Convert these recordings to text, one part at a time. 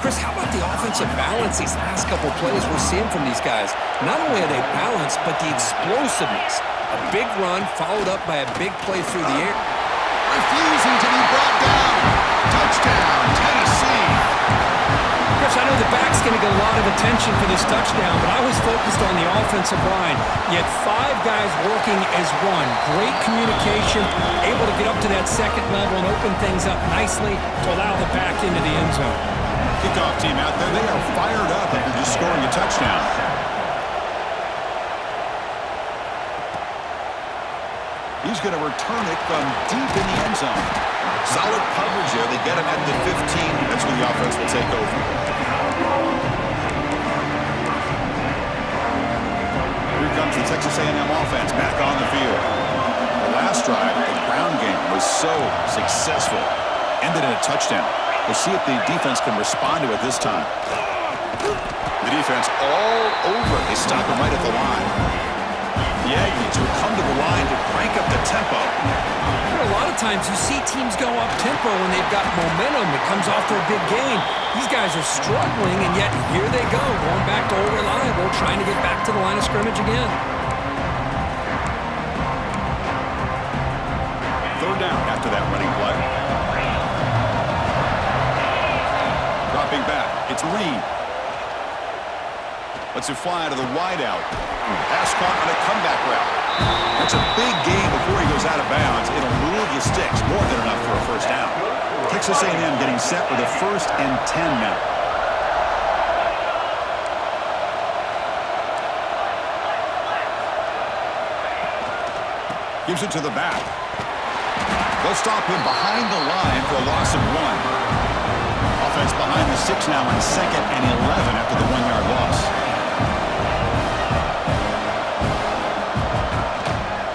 Chris, how about the offensive balance these last couple plays we're seeing from these guys? Not only are they balanced, but the explosiveness. A big run followed up by a big play through the air. Refusing to be brought down. Touchdown, Tennessee. Chris, I know the back's going to get a lot of attention for this touchdown, but I was focused on the offensive line. You had 5 guys working as one. Great communication, able to get up to that second level and open things up nicely to allow the back into the end zone. Kickoff team out there, they are fired up after just scoring a touchdown. He's going to return it from deep in the end zone. Solid coverage there. They get him at the 15. That's where the offense will take over. Here comes the Texas A&M offense back on the field. The last drive, the ground game was so successful. Ended in a touchdown. We'll see if the defense can respond to it this time. The defense all over. They stop him right at the line. The Aggies will come to the line to crank up the tempo. A lot of times you see teams go up tempo when they've got momentum. It comes off their big game. These guys are struggling, and yet here they go, going back to old reliable, trying to get back to the line of scrimmage again. Third down after that running play. Dropping back, it's Reed. Lets it fly to the wideout. Pass caught on a comeback route. That's a big gain before he goes out of bounds. It'll move the sticks, more than enough for a first down. Texas A&M getting set with a 1st and 10 now. Gives it to the back. They'll stop him behind the line for a loss of 1. Offense behind the 6 now on 2nd and 11 after the 1-yard loss.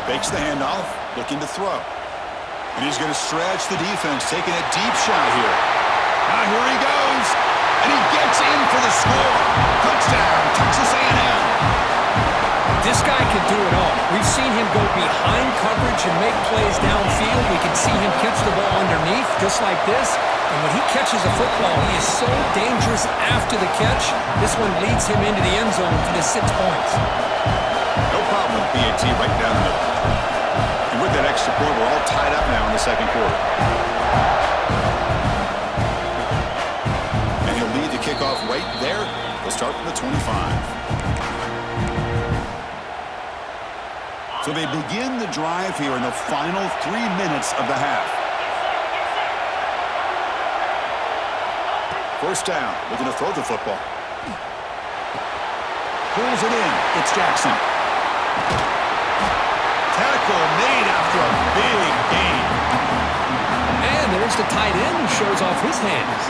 Fakes the handoff, looking to throw. And he's going to stretch the defense, taking a deep shot here. Now here he goes, and he gets in for the score. Touchdown, Texas A&M. This guy can do it all. We've seen him go behind coverage and make plays downfield. We can see him catch the ball underneath, just like this. And when he catches a football, he is so dangerous after the catch. This one leads him into the end zone for the 6 points. No problem with PAT right down the middle. And with that extra point, we're all tied up now in the second quarter. And he'll lead the kickoff right there. We'll start from the 25. So they begin the drive here in the final 3 minutes of the half. First down, looking to throw the football. Pulls it in. It's Jackson. Tackle made after a big gain. And there's the tight end who shows off his hands.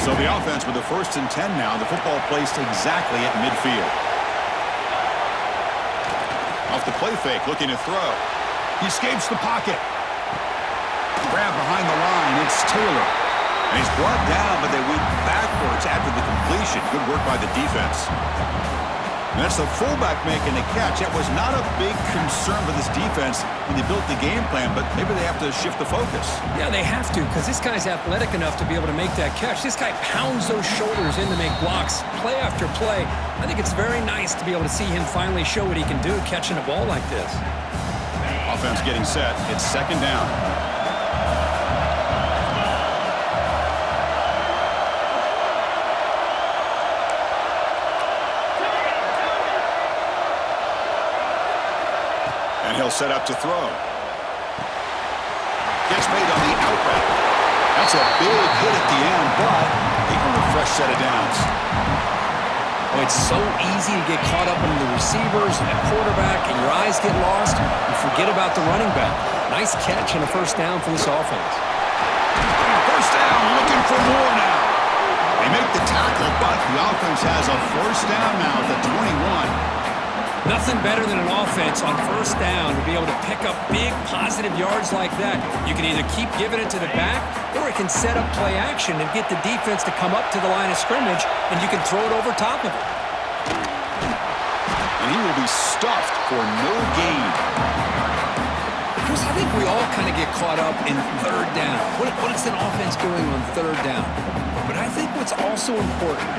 So the offense with the 1st and 10 now. The football placed exactly at midfield. Off the play fake, looking to throw. He escapes the pocket. Grab behind the line. It's Taylor. And he's brought down, but they went backwards after the completion. Good work by the defense. And that's the fullback making the catch. That was not a big concern for this defense when they built the game plan, but maybe they have to shift the focus. Yeah, they have to, because this guy's athletic enough to be able to make that catch. This guy pounds those shoulders in to make blocks play after play. I think it's very nice to be able to see him finally show what he can do catching a ball like this. Offense getting set. It's 2nd down. And he'll set up to throw. Gets made on the out route. That's a big hit at the end, but they earn a fresh set of downs. Oh, it's so easy to get caught up in the receivers and the quarterback, and your eyes get lost. You forget about the running back. Nice catch and a 1st down for this offense. 1st down, looking for more now. They make the tackle, but the offense has a 1st down now at the 21. Nothing better than an offense on 1st down to be able to pick up big positive yards like that. You can either keep giving it to the back, or it can set up play action and get the defense to come up to the line of scrimmage, and you can throw it over top of it. And he will be stuffed for no gain. Chris, I think we all kind of get caught up in third down. What is an offense doing on third down? But I think what's also important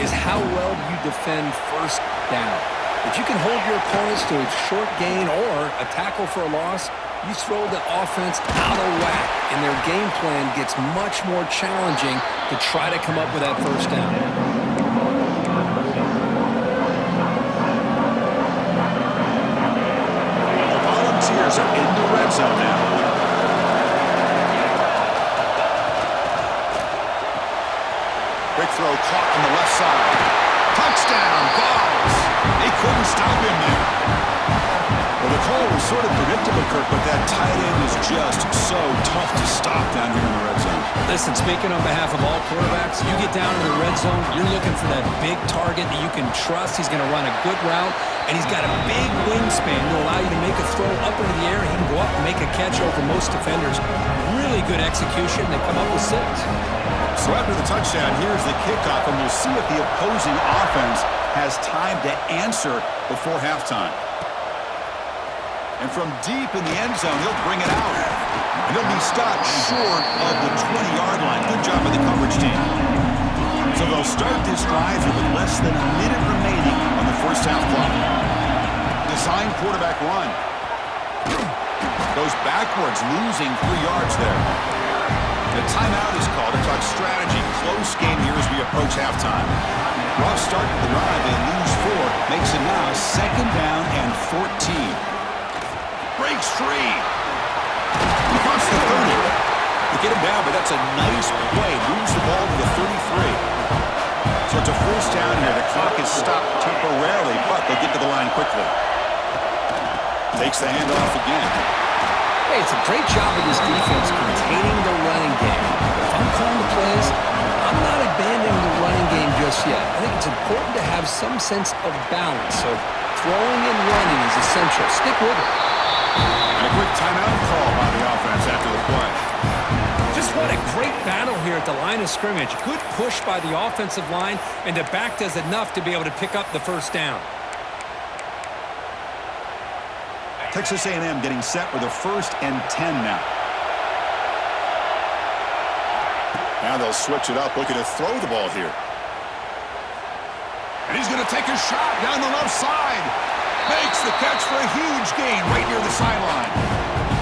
is how well you defend first down. If you can hold your opponents to a short gain or a tackle for a loss, you throw the offense out of whack, and their game plan gets much more challenging to try to come up with that first down. Are in the red zone now. Quick throw caught on the left side. Touchdown, Balls. They couldn't stop him there. Well, the call was sort of predictable, Kirk, but that tight end is just so tough to stop down here in the red zone. Listen, speaking on behalf of all quarterbacks, you get down in the red zone, you're looking for that big target that you can trust. He's going to run a good route, and he's got a big wingspan to allow you to make a throw up into the air. He can go up and make a catch over most defenders. Really good execution. They come up with 6. So after the touchdown, here's the kickoff, and we'll see if the opposing offense has time to answer before halftime. And from deep in the end zone, he'll bring it out. And he'll be stopped short of the 20-yard line. Good job by the coverage team. So they'll start this drive with less than a minute remaining on the first half clock. Design quarterback run. Goes backwards, losing 3 yards there. The timeout is called to talk strategy. Close game here as we approach halftime. Rough start to the drive. They lose 4. Makes it now 2nd down and 14. Breaks free. Across the 30. They get him down, but that's a nice play. Moves the ball to the 33. So it's a first down here. The clock is stopped temporarily, but they'll get to the line quickly. Takes the handoff again. Hey, it's a great job of this defense containing the running game. If I'm calling the plays, I'm not abandoning the running game just yet. I think it's important to have some sense of balance. So throwing and running is essential. Stick with it. And a quick timeout call by the offense after the play. Just what a great battle here at the line of scrimmage. Good push by the offensive line, and the back does enough to be able to pick up the first down. Texas A&M getting set with a 1st and 10 now. Now they'll switch it up, looking to throw the ball here. And he's going to take a shot down the left side. Makes the catch for a huge gain right near the sideline.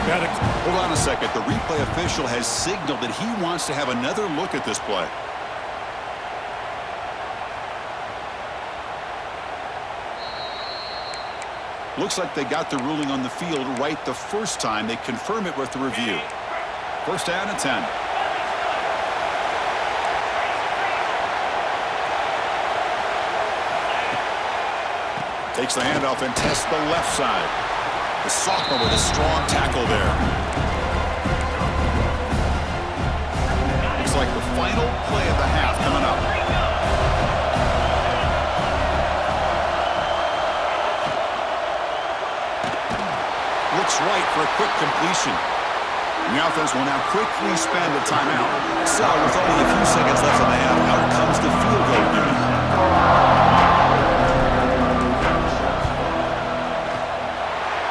Hold on a second. The replay official has signaled that he wants to have another look at this play. Looks like they got the ruling on the field right the first time. They confirm it with the review. 1st down and 10. Takes the handoff and tests the left side. The sophomore with a strong tackle there. Looks like the final play of the half coming up. Looks right for a quick completion. And the offense will now quickly spend a timeout. So with only a few seconds left in the half, out comes the field goal unit.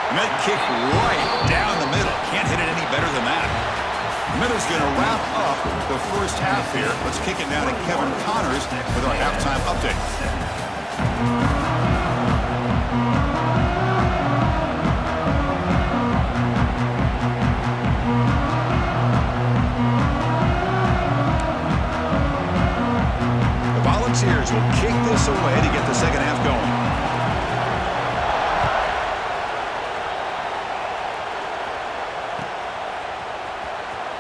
And that kick right down the middle. Can't hit it any better than that. Miller's going to wrap up the first half here. Let's kick it now to Kevin Connors with our halftime update. The Volunteers will kick this away to get the second half going.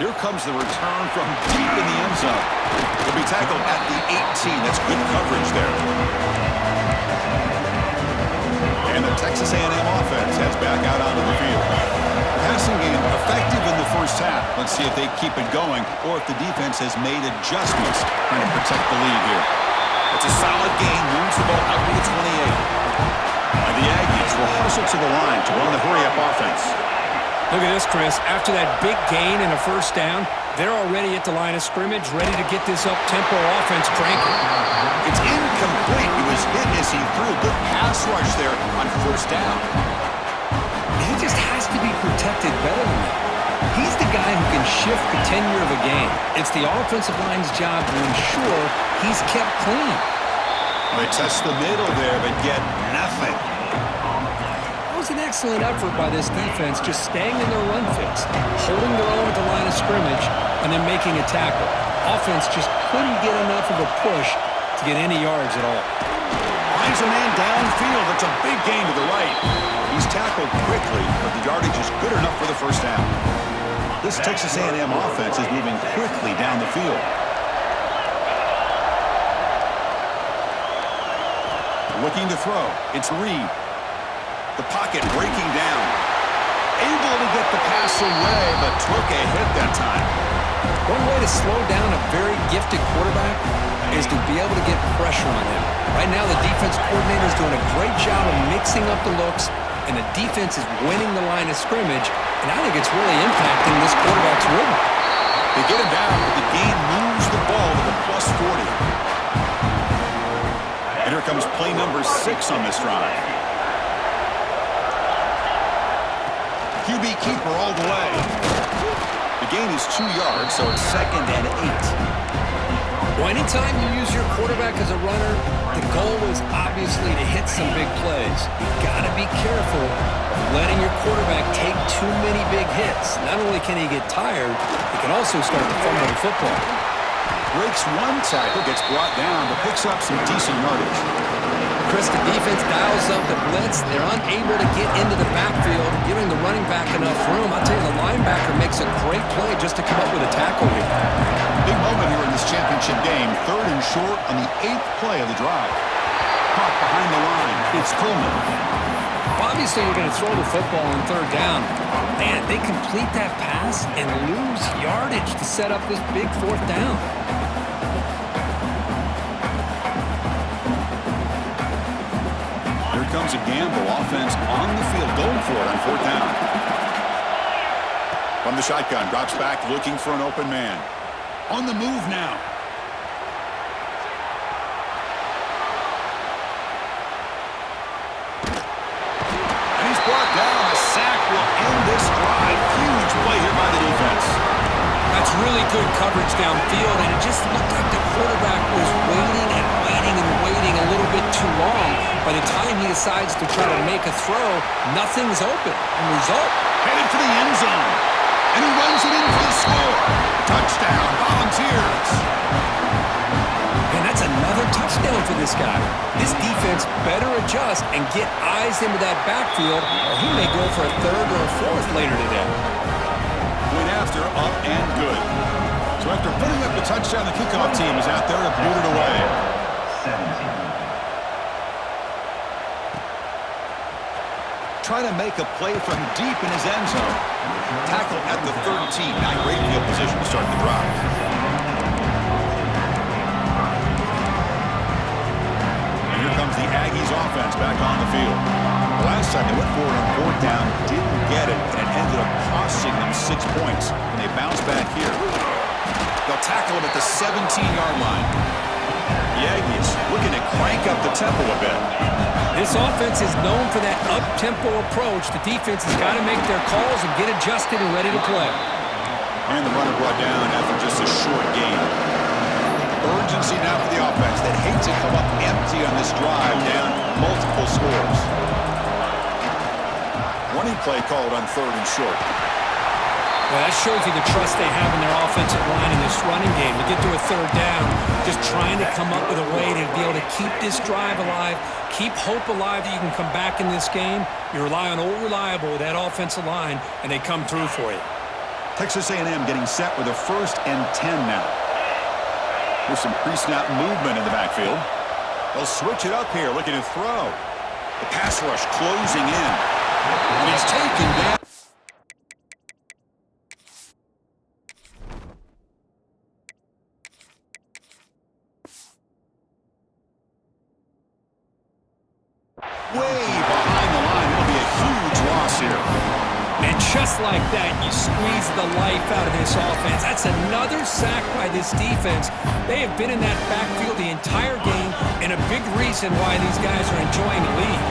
Here comes the return from deep in the end zone. He'll be tackled at the 18. That's good coverage there. And the Texas A&M offense heads back out onto the field. Passing game effective in the first half. Let's see if they keep it going or if the defense has made adjustments trying to protect the lead here. It's a solid gain. Moves the ball out to the 28. And the Aggies will hustle to the line to run the hurry-up offense. Look at this, Chris. After that big gain and a first down, they're already at the line of scrimmage, ready to get this up-tempo offense cranking. It's incomplete. He was hit as he threw. Good pass rush there on first down. He just has to be protected better than that. He's the guy who can shift the tenure of a game. It's the offensive line's job to ensure he's kept clean. They test the middle there, but get nothing. That was an excellent effort by this defense, just staying in their run fits, holding their own at the line of scrimmage, and then making a tackle. Offense just couldn't get enough of a push to get any yards at all. Finds a man downfield. It's a big gain to the right. He's tackled quickly, but the yardage is good enough for the first down. This Texas A&M offense is moving quickly down the field. Looking to throw. It's Reed. The pocket breaking down. Able to get the pass away, but took a hit that time. One way to slow down a very gifted quarterback is to be able to get pressure on him. Right now, the defense coordinator is doing a great job of mixing up the looks, and the defense is winning the line of scrimmage, and I think it's really impacting this quarterback's rhythm. They get him down, but the game moves the ball to the plus 40. And here comes play number 6 on this drive. QB keeper all the way. The gain is 2 yards, so it's 2nd and 8. Well, anytime you use your quarterback as a runner, the goal is obviously to hit some big plays. You got to be careful of letting your quarterback take too many big hits. Not only can he get tired, he can also start to fumble the football. Breaks one tackle, gets brought down, but picks up some decent yardage. Chris, the defense dials up the blitz. They're unable to get into the backfield, giving the running back enough room. I'll tell you, the linebacker makes a great play just to come up with a tackle here. Big moment here in this championship game. 3rd and short on the 8th play of the drive. Caught behind the line. It's Coleman. Obviously, you're going to throw the football on 3rd down. And they complete that pass and lose yardage to set up this big 4th down. Here comes a gamble. Offense on the field, going for it on 4th down. From the shotgun, drops back, looking for an open man. On the move now. And he's brought down. A sack will end this drive. Huge play here by the defense. That's really good coverage downfield, and it just looked like the quarterback was waiting and waiting and waiting a little bit too long. By the time he decides to try to make a throw, nothing's open. And result, headed for the end zone. And he runs it in for the score. Touchdown, Volunteers. And that's another touchdown for this guy. This defense better adjust and get eyes into that backfield, or he may go for a 3rd or a 4th later today. Went after, up and good. So after putting up the touchdown, the kickoff team is out there to boot it away. 17. Trying to make a play from deep in his end zone. Tackle at the 13. Not great field position to start the drive. And here comes the Aggies offense back on the field. The last time they went forward on 4th down, didn't get it, and it ended up costing them 6 points. And they bounce back here. They'll tackle him at the 17-yard line. The Aggies looking to crank up the tempo a bit. This offense is known for that up-tempo approach. The defense has got to make their calls and get adjusted and ready to play. And the runner brought down after just a short gain. Urgency now for the offense that hate to come up empty on this drive, down multiple scores. Running play called on 3rd and short. Well, that shows you the trust they have in their offensive line in this running game. To get to a 3rd down, just trying to come up with a way to be able to keep this drive alive, keep hope alive that you can come back in this game. You rely on Old Reliable with that offensive line, and they come through for you. Texas A&M getting set with a 1st and 10 now. There's some pre-snap movement in the backfield. They'll switch it up here, looking to throw. The pass rush closing in. And he's taken down. Way behind the line. It'll be a huge loss here. And just like that, you squeeze the life out of this offense. That's another sack by this defense. They have been in that backfield the entire game, and a big reason why these guys are enjoying the lead.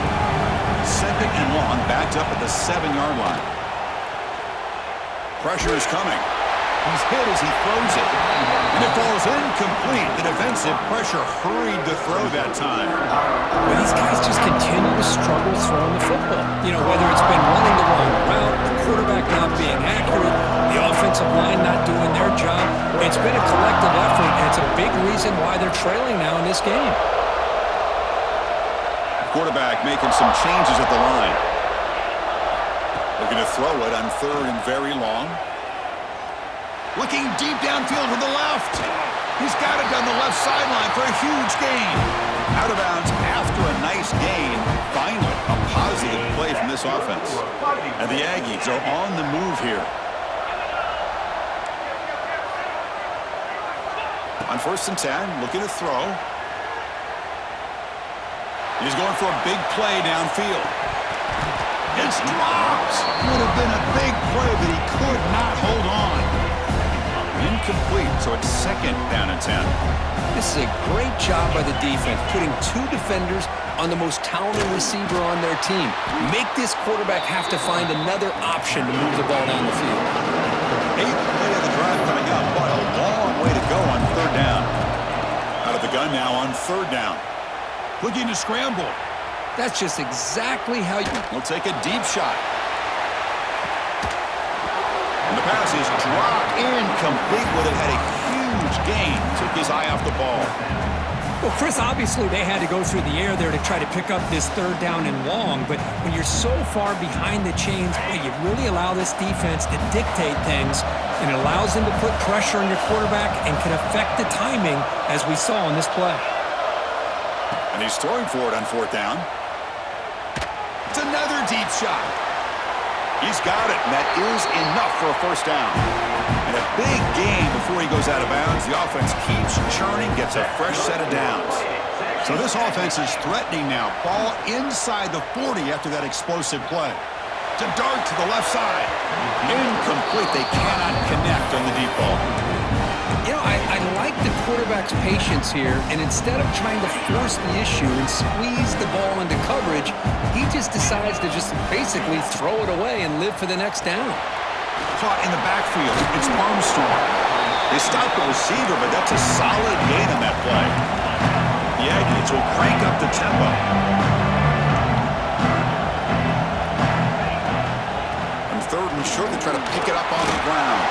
Second and long, backed up at the 7-yard line. Pressure is coming. He's hit as he throws it. And it falls incomplete. The defensive pressure hurried to throw that time. Well, these guys just continue to struggle throwing the football. You know, whether it's been running the wrong route, the quarterback not being accurate, the offensive line not doing their job. It's been a collective effort, and it's a big reason why they're trailing now in this game. Quarterback making some changes at the line. Looking to throw it on third and very long. Looking deep downfield to the left. He's got it down the left sideline for a huge gain. Out of bounds after a nice gain. Finally, a positive play from this offense. And the Aggies are on the move here. On 1st and 10, looking to throw. He's going for a big play downfield. It's dropped. Would have been a big play, but he could not hold on. Incomplete, so it's 2nd down and 10. This is a great job by the defense, putting 2 defenders on the most talented receiver on their team. Make this quarterback have to find another option to move the ball down the field. 8th play of the drive coming up, but a long way to go on 3rd down. Out of the gun now on 3rd down. Looking to scramble. That's just exactly how you... We'll take a deep shot. And the pass is dropped incomplete. Would have had a huge gain. Took his eye off the ball. Well, Chris, obviously they had to go through the air there to try to pick up this 3rd down and long, but when you're so far behind the chains, boy, you really allow this defense to dictate things, and it allows them to put pressure on your quarterback and can affect the timing, as we saw in this play. And he's throwing for it on 4th down. It's another deep shot. He's got it, and that is enough for a 1st down. And a big gain before he goes out of bounds. The offense keeps churning, gets a fresh set of downs. So this offense is threatening now. Ball inside the 40 after that explosive play. To dart to the left side. Incomplete. They cannot connect on the deep ball. You know, I like the quarterback's patience here, and instead of trying to force the issue and squeeze the ball into coverage, he just decides to just basically throw it away and live for the next down. Caught in the backfield. It's Armstrong. They stop the receiver, but that's a solid gain on that play. The Aggies will crank up the tempo. On 3rd and short, they try to pick it up on the ground.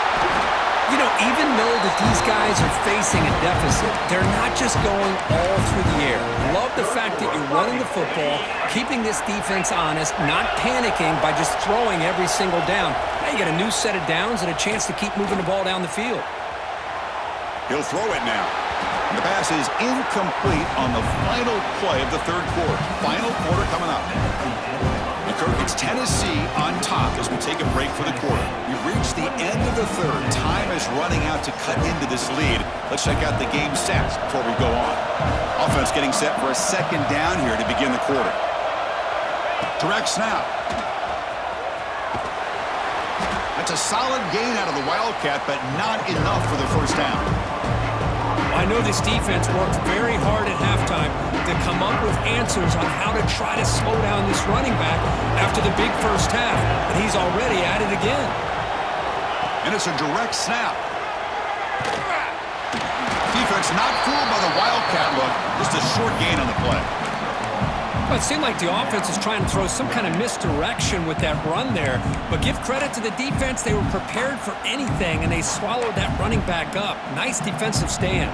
You know, even though that these guys are facing a deficit, they're not just going all through the air. Love the fact that you're running the football, keeping this defense honest, not panicking by just throwing every single down. Now you got a new set of downs and a chance to keep moving the ball down the field. He'll throw it now. And the pass is incomplete on the final play of the 3rd quarter. Final quarter coming up. Kirk, it's Tennessee on top as we take a break for the quarter. We've reached the end of the 3rd. Time is running out to cut into this lead. Let's check out the game stats before we go on. Offense getting set for a 2nd down here to begin the quarter. Direct snap. That's a solid gain out of the Wildcat, but not enough for the 1st down. I know this defense worked very hard at halftime to come up with answers on how to try to slow down this running back after the big 1st half, and he's already at it again. And it's a direct snap. Defense not fooled by the Wildcat look. Just a short gain on the play. Well, it seemed like the offense was trying to throw some kind of misdirection with that run there, but give credit to the defense. They were prepared for anything, and they swallowed that running back up. Nice defensive stand.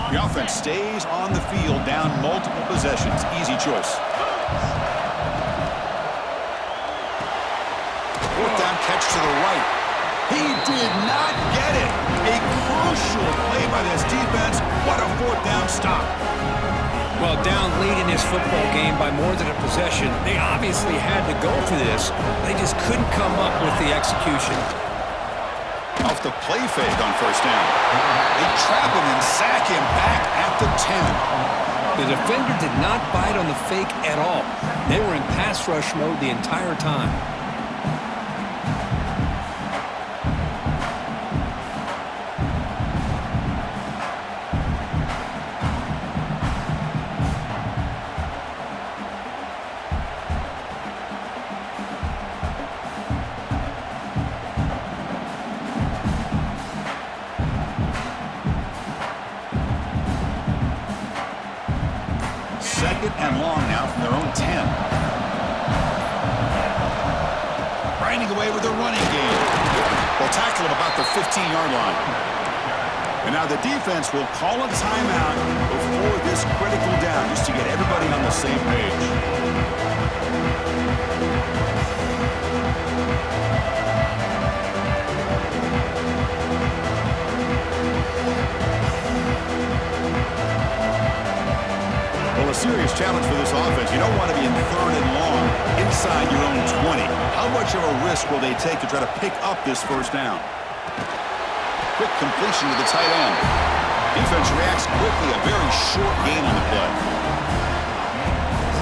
The offense stays on the field, down multiple possessions. Easy choice. 4th down catch to the right. He did not get it. A crucial play by this defense. What a 4th down stop. Well, down late in this football game by more than a possession, they obviously had to go for this. They just couldn't come up with the execution. Off the play fake on 1st down. They trap him and sack him back at the 10. The defender did not bite on the fake at all. They were in pass rush mode the entire time. second and long now from their own 10. Grinding away with a running game. They'll tackle him about the 15-yard line. And now the defense will call a timeout before this critical down just to get everybody on the same page. Well, a serious challenge for this offense. You don't want to be in third and long inside your own 20. How much of a risk will they take to try to pick up this first down? Quick completion to the tight end. Defense reacts quickly. A very short gain on the play.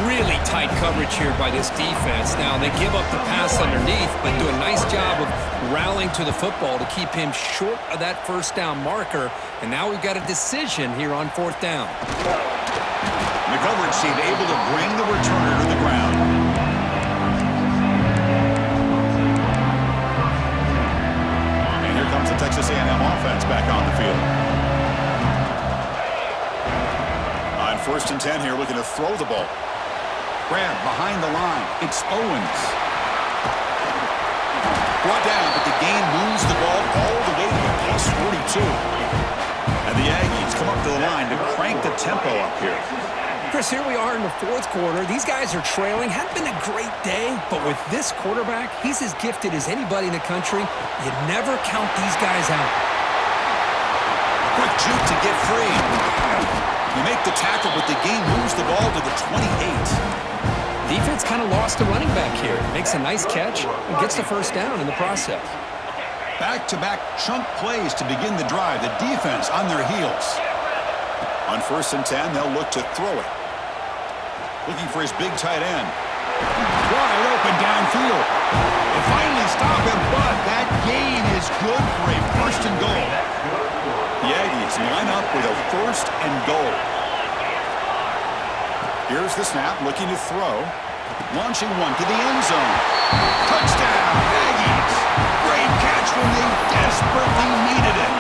Really tight coverage here by this defense. Now, they give up the pass underneath, but do a nice job of rallying to the football to keep him short of that first down marker. And now we've got a decision here on fourth down. The coverage team able to bring the returner to the ground. And here comes the Texas A&M offense back on the field. On first and 10 here, looking to throw the ball. Grab behind the line. It's Owens. Brought down, but the gain moves the ball all the way to the plus 42. And the Aggies come up to the line to crank the tempo up here. Chris, here we are in the fourth quarter. These guys are trailing. Hadn't been a great day, but with this quarterback, he's as gifted as anybody in the country. You never count these guys out. Quick juke to get free. You make the tackle, but the game moves the ball to the 28. Defense kind of lost the running back here. Makes a nice catch and gets the first down in the process. Back-to-back chunk plays to begin the drive. The defense on their heels. On first and 10, they'll look to throw it. Looking for his big tight end. Wide open downfield. They finally stop him, but that gain is good for a first and goal. The Aggies line up with a first and goal. Here's the snap, looking to throw. Launching one to the end zone. Touchdown, Aggies. Great catch when they desperately needed it.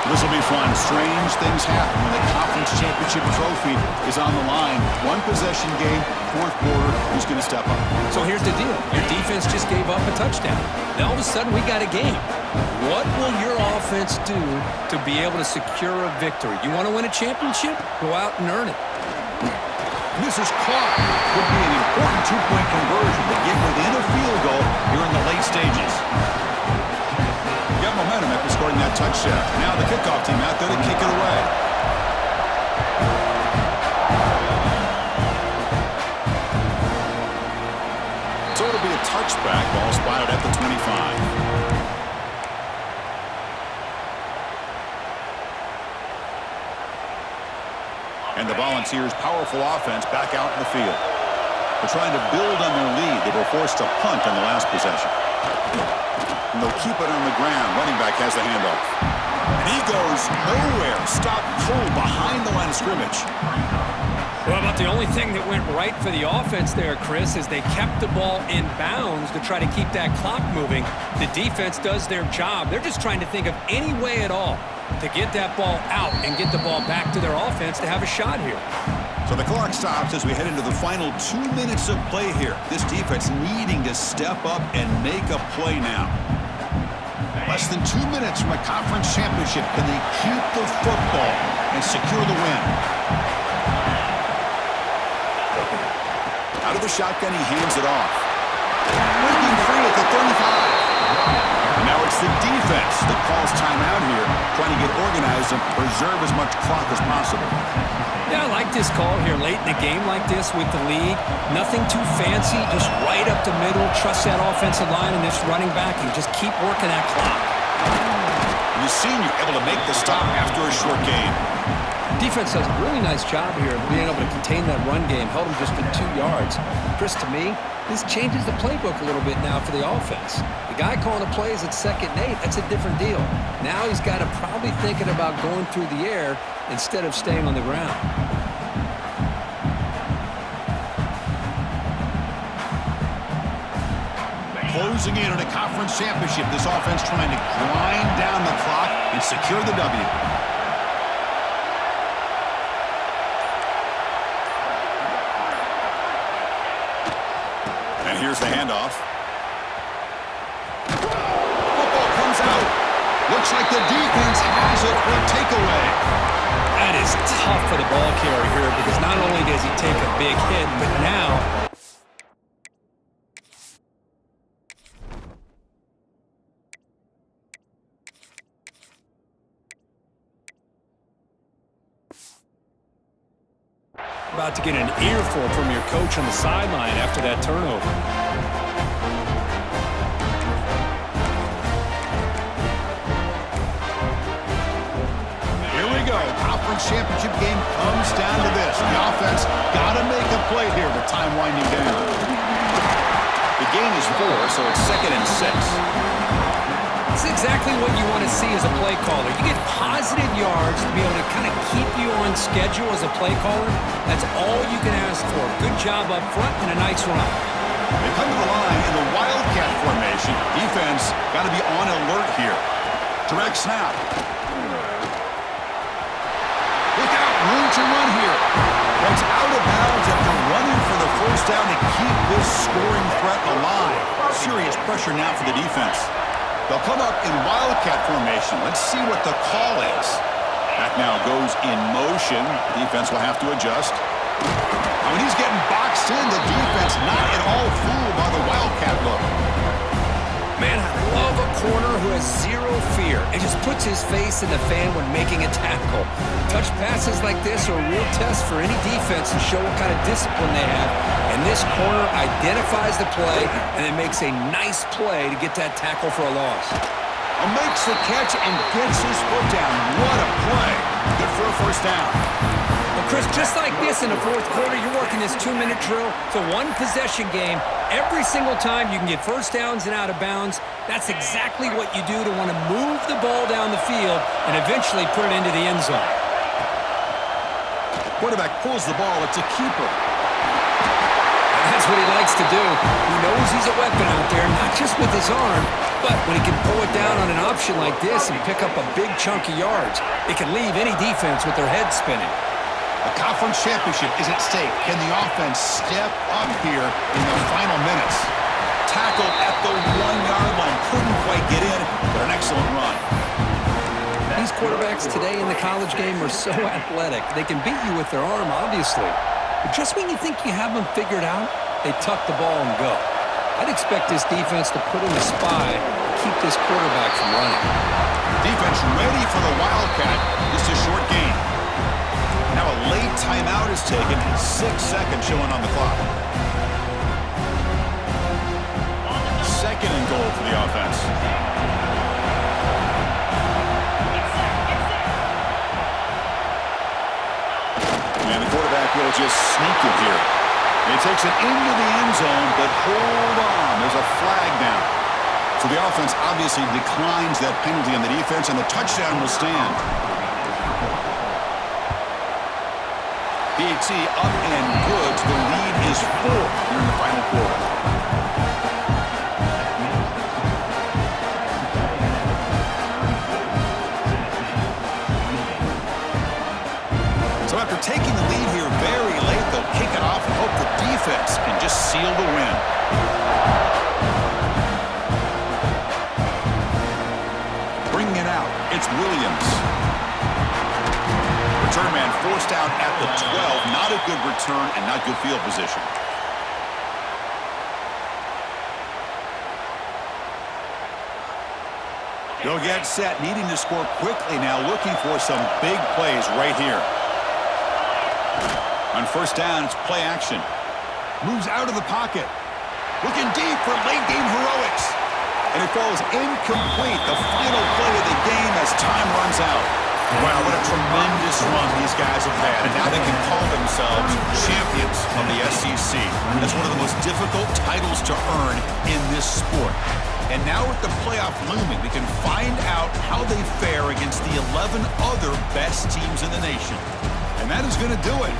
This will be fun. Strange things happen when the conference championship trophy is on the line. One possession game, fourth quarter, who's going to step up? So here's the deal. Your defense just gave up a touchdown. Now all of a sudden we got a game. What will your offense do to be able to secure a victory? You want to win a championship? Go out and earn it. This is caught. Could be an important two-point conversion to get within a field goal here in the late stages. Got momentum after scoring that touchdown. Now the kickoff team out there to kick it away. So it'll be a touchback. Ball spotted at the 25. And the Volunteers' powerful offense back out in the field. They're trying to build on their lead. They were forced to punt on the last possession. And they'll keep it on the ground. Running back has the handoff. And he goes nowhere. Stopped cold behind the line of scrimmage. Well, about the only thing that went right for the offense there, Chris, is they kept the ball in bounds to try to keep that clock moving. The defense does their job. They're just trying to think of any way at all to get that ball out and get the ball back to their offense to have a shot here. So the clock stops as we head into the final 2 minutes of play here. This defense needing to step up and make a play now. Less than 2 minutes from a conference championship. Can they keep the football and secure the win? Out of the shotgun, he hands it off. Breaking free at the 35. And now it's the defense that calls timeout here, trying to get organized and preserve as much clock as possible. Yeah, I like this call here late in the game like this with the lead. Nothing too fancy, just right up the middle. Trust that offensive line and this running back and just keep working that clock. And the senior able to make the stop after a short gain. Defense does a really nice job here of being able to contain that run game. Held him just to 2 yards. Chris, to me, this changes the playbook a little bit now for the offense. The guy calling the plays at 2nd and 8, that's a different deal. Now he's got to probably thinking about going through the air instead of staying on the ground. Closing in on a conference championship, this offense trying to grind down the clock and secure the W. here's the handoff. Football comes out. Looks like the defense has it for a takeaway. That is tough for the ball carrier here because not only does he take a big hit, but now about to get an earful from your coach on the sideline after that turnover. Here we go. Conference championship game comes down to this. The offense got to make a play here with time winding down. The game is 4, so it's 2nd and 6. It's exactly what you want to see as a play caller. You get positive yards to be able to kind of keep you on schedule as a play caller. That's all you can ask for. Good job up front and a nice run. They come to the line in the Wildcat formation. Defense got to be on alert here. Direct snap. Look out, room to run here. That's out of bounds after running for the first down to keep this scoring threat alive. Serious pressure now for the defense. They'll come up in Wildcat formation. Let's see what the call is. Back now goes in motion. Defense will have to adjust. Now when he's getting boxed in, the defense not at all fooled by the Wildcat look. Man, I love a corner who has zero fear and just puts his face in the fan when making a tackle. Touch passes like this are a real test for any defense to show what kind of discipline they have. And this corner identifies the play and then makes a nice play to get that tackle for a loss. Makes the catch and gets his foot down. What a play. Good for a first down. Well, Chris, just like this in the fourth quarter, you're working this 2-minute drill. It's a one-possession game. Every single time you can get first downs and out of bounds. That's exactly what you do to want to move the ball down the field and eventually put it into the end zone. Quarterback pulls the ball. It's a keeper. That's what he likes to do. He knows he's a weapon out there, not just with his arm, but when he can pull it down on an option like this and pick up a big chunk of yards, it can leave any defense with their head spinning. A conference championship is at stake. Can the offense step up here in the final minutes? Tackled at the 1-yard line. Couldn't quite get in, but an excellent run. These quarterbacks today in the college game are so athletic. They can beat you with their arm, obviously. But just when you think you have them figured out, they tuck the ball and go. I'd expect this defense to put in a spy to keep this quarterback from running. Defense ready for the Wildcat. Just a short gain. Now a late timeout is taken. 6 seconds showing on the clock. 2nd and goal for the offense. And the quarterback will just sneak it here. He takes it into the end zone, but hold on. There's a flag down. So the offense obviously declines that penalty on the defense, and the touchdown will stand. PAT up and good. The lead is 4 here in the final quarter. So after taking the lead here very late, they'll kick it off and hope the defense can just seal the win. Bringing it out, it's Williams. Return man forced out at the 12. Not a good return and not good field position. They'll get set, needing to score quickly now, looking for some big plays right here. On first down, it's play action. Moves out of the pocket. Looking deep for late-game heroics. And it falls incomplete, the final play of the game as time runs out. Wow, what a tremendous run these guys have had. And now they can call themselves champions of the SEC. That's one of the most difficult titles to earn in this sport. And now with the playoff looming, we can find out how they fare against the 11 other best teams in the nation. And that is going to do it.